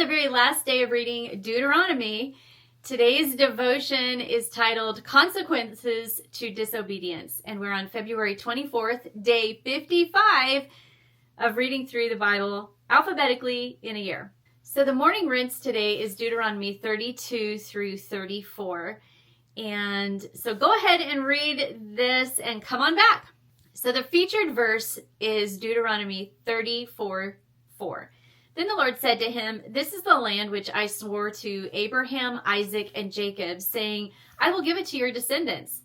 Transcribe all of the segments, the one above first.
the very last day of reading Deuteronomy. Today's devotion is titled Consequences to Disobedience, and we're on February 24th, day 55 of reading through the Bible alphabetically in a year. So the morning rinse today is Deuteronomy 32 through 34. And so go ahead and read this and come on back. So the featured verse is Deuteronomy 34:4. Then the Lord said to him, "This is the land which I swore to Abraham, Isaac, and Jacob, saying, I will give it to your descendants.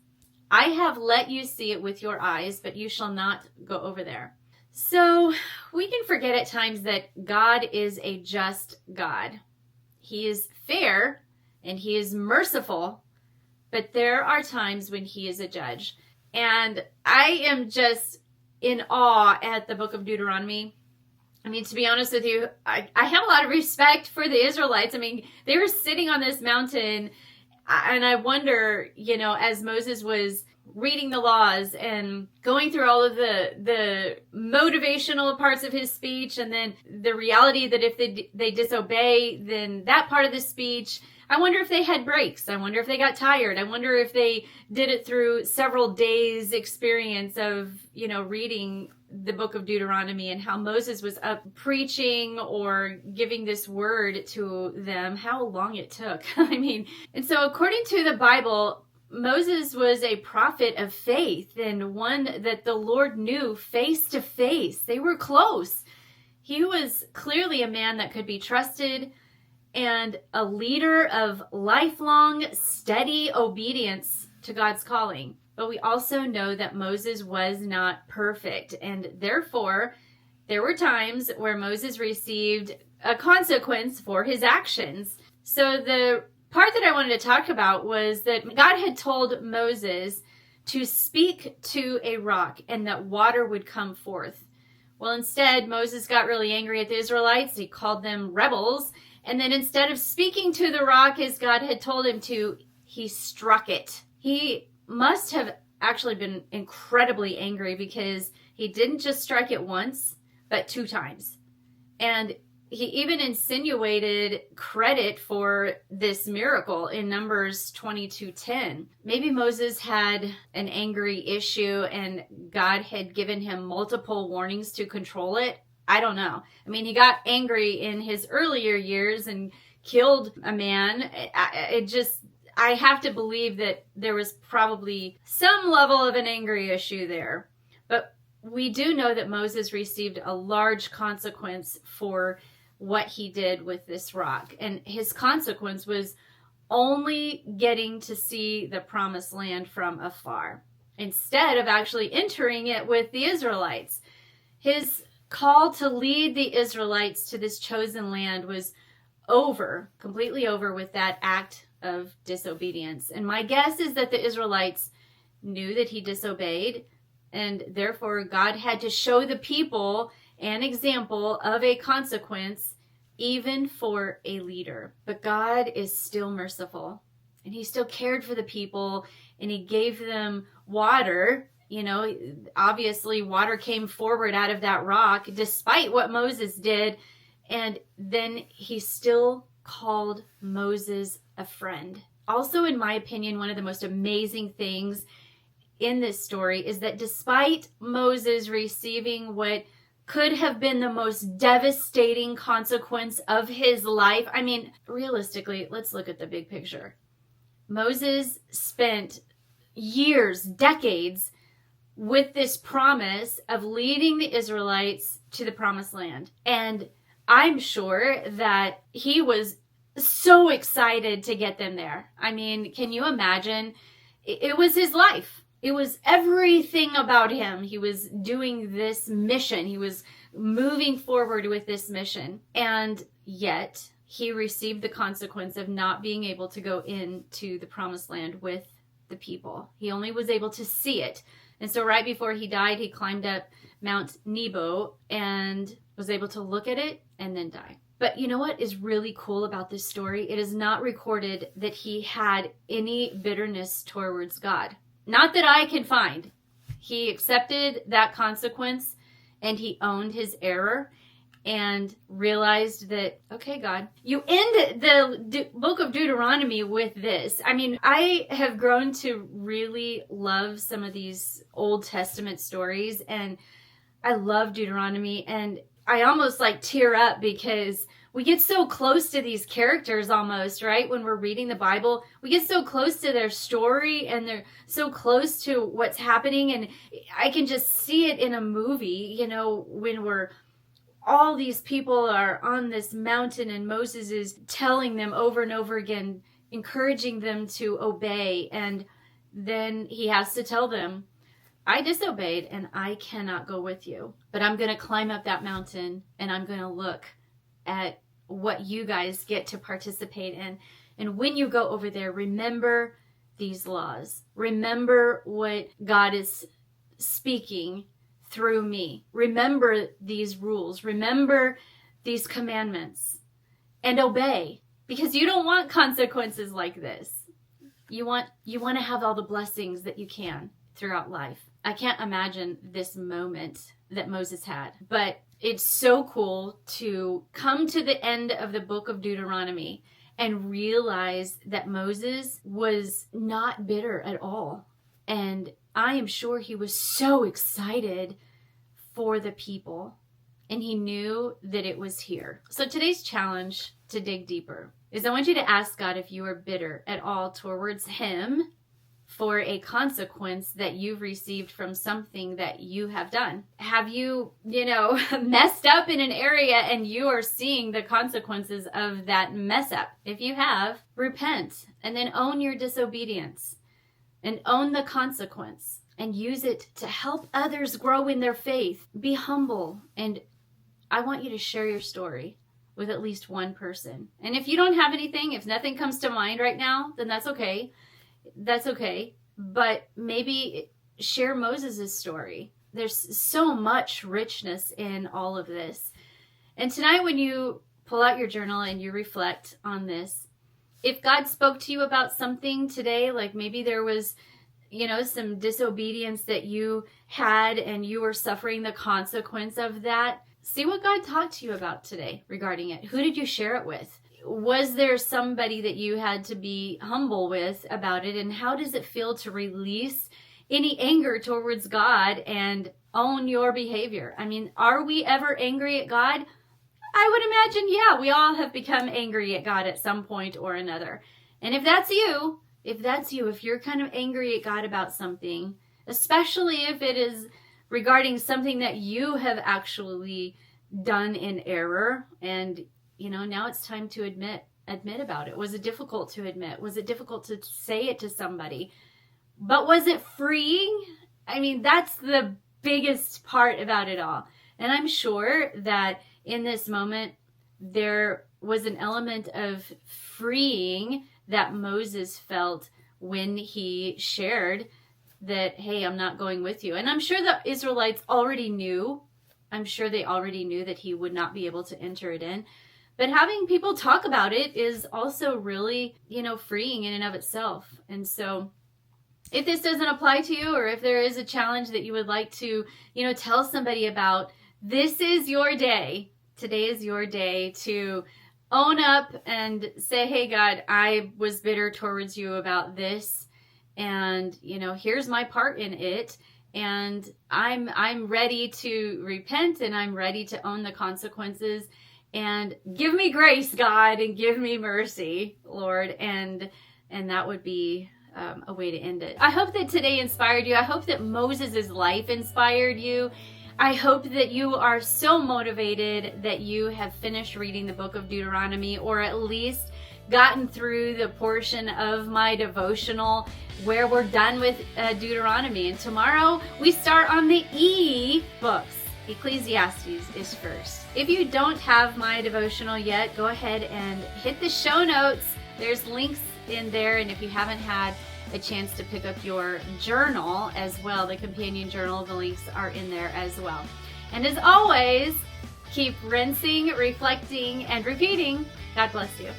I have let you see it with your eyes, but you shall not go over there." So we can forget at times that God is a just God. He is fair and he is merciful, but there are times when he is a judge. And I am just in awe at the book of Deuteronomy. I mean, to be honest with you, I have a lot of respect for the Israelites. I mean, they were sitting on this mountain, and I wonder, as Moses was reading the laws and going through all of the motivational parts of his speech, and then the reality that if they disobey, then that part of the speech, I wonder if they had breaks. I wonder if they got tired. I wonder if they did it through several days experience of, reading the book of Deuteronomy and how Moses was up preaching or giving this word to them, how long it took. And so according to the Bible, Moses was a prophet of faith and one that the Lord knew face to face. They were close. He was clearly a man that could be trusted and a leader of lifelong, steady obedience to God's calling. But we also know that Moses was not perfect, and therefore there were times where Moses received a consequence for his actions. So the part that I wanted to talk about was that God had told Moses to speak to a rock and that water would come forth. Well, instead, Moses got really angry at the Israelites. He called them rebels. And then instead of speaking to the rock as God had told him to, he struck it. He must have actually been incredibly angry because he didn't just strike it once, but 2 times. And he even insinuated credit for this miracle in Numbers 22:10. Maybe Moses had an angry issue and God had given him multiple warnings to control it. I don't know. He got angry in his earlier years and killed a man. I have to believe that there was probably some level of an angry issue there. But we do know that Moses received a large consequence for what he did with this rock. And his consequence was only getting to see the promised land from afar, instead of actually entering it with the Israelites. His call to lead the Israelites to this chosen land was completely over with that act of disobedience. And my guess is that the Israelites knew that he disobeyed, and therefore God had to show the people an example of a consequence, even for a leader. But God is still merciful, and he still cared for the people, and he gave them water. Obviously water came forward out of that rock despite what Moses did. And then he still called Moses a friend. Also, in my opinion, one of the most amazing things in this story is that despite Moses receiving what could have been the most devastating consequence of his life, realistically, let's look at the big picture. Moses spent years, decades, with this promise of leading the Israelites to the promised land. And I'm sure that he was so excited to get them there. Can you imagine? It was his life. It was everything about him. He was doing this mission. He was moving forward with this mission. And yet he received the consequence of not being able to go into the promised land with the people. He only was able to see it. And so right before he died, he climbed up Mount Nebo and was able to look at it and then die. But you know what is really cool about this story? It is not recorded that he had any bitterness towards God. Not that I can find. He accepted that consequence and he owned his error. and realized that, okay, God, you end the book of Deuteronomy with this. I mean, I have grown to really love some of these Old Testament stories, and I love Deuteronomy, and I almost like tear up because we get so close to these characters almost, right? When we're reading the Bible, we get so close to their story and they're so close to what's happening. And I can just see it in a movie, when all these people are on this mountain and Moses is telling them over and over again, encouraging them to obey. And then he has to tell them, I disobeyed and I cannot go with you, but I'm going to climb up that mountain and I'm going to look at what you guys get to participate in. And when you go over there, remember these laws. Remember what God is speaking through me. Remember these rules. Remember these commandments and obey, because you don't want consequences like this. You want to have all the blessings that you can throughout life. I can't imagine this moment that Moses had, but it's so cool to come to the end of the book of Deuteronomy and realize that Moses was not bitter at all. And I am sure he was so excited for the people, and he knew that it was here. So today's challenge to dig deeper is I want you to ask God if you are bitter at all towards him for a consequence that you've received from something that you have done. Have you, messed up in an area and you are seeing the consequences of that mess up? If you have, repent and then own your disobedience and own the consequence and use it to help others grow in their faith. Be humble, and I want you to share your story with at least one person. And if you don't have anything, if nothing comes to mind right now, then that's okay. That's okay. But maybe share Moses' story. There's so much richness in all of this. And tonight, when you pull out your journal and you reflect on this, if God spoke to you about something today, like maybe there was, some disobedience that you had and you were suffering the consequence of that, see what God talked to you about today regarding it. Who did you share it with? Was there somebody that you had to be humble with about it? And how does it feel to release any anger towards God and own your behavior? I mean, are we ever angry at God? I would imagine, yeah, we all have become angry at God at some point or another. And if that's you, if you're kind of angry at God about something, especially if it is regarding something that you have actually done in error, and now it's time to admit about it. Was it difficult to admit? Was it difficult to say it to somebody? But was it freeing? I mean, that's the biggest part about it all. And I'm sure that in this moment, there was an element of freeing that Moses felt when he shared that, hey, I'm not going with you. And I'm sure the Israelites already knew. I'm sure they already knew that he would not be able to enter it in. But having people talk about it is also really, freeing in and of itself. And so if this doesn't apply to you, or if there is a challenge that you would like to, tell somebody about, this is your day. Today is your day to own up and say, hey, God, I was bitter towards you about this. And, here's my part in it. And I'm ready to repent, and I'm ready to own the consequences. And give me grace, God, and give me mercy, Lord. And that would be a way to end it. I hope that today inspired you. I hope that Moses' life inspired you. I hope that you are so motivated that you have finished reading the book of Deuteronomy, or at least gotten through the portion of my devotional where we're done with Deuteronomy. And tomorrow we start on the E books. Ecclesiastes is first. If you don't have my devotional yet, go ahead and hit the show notes. There's links in there. And if you haven't had a chance to pick up your journal as well, the companion journal, the links are in there as well. And as always, keep rinsing, reflecting, and repeating. God bless you.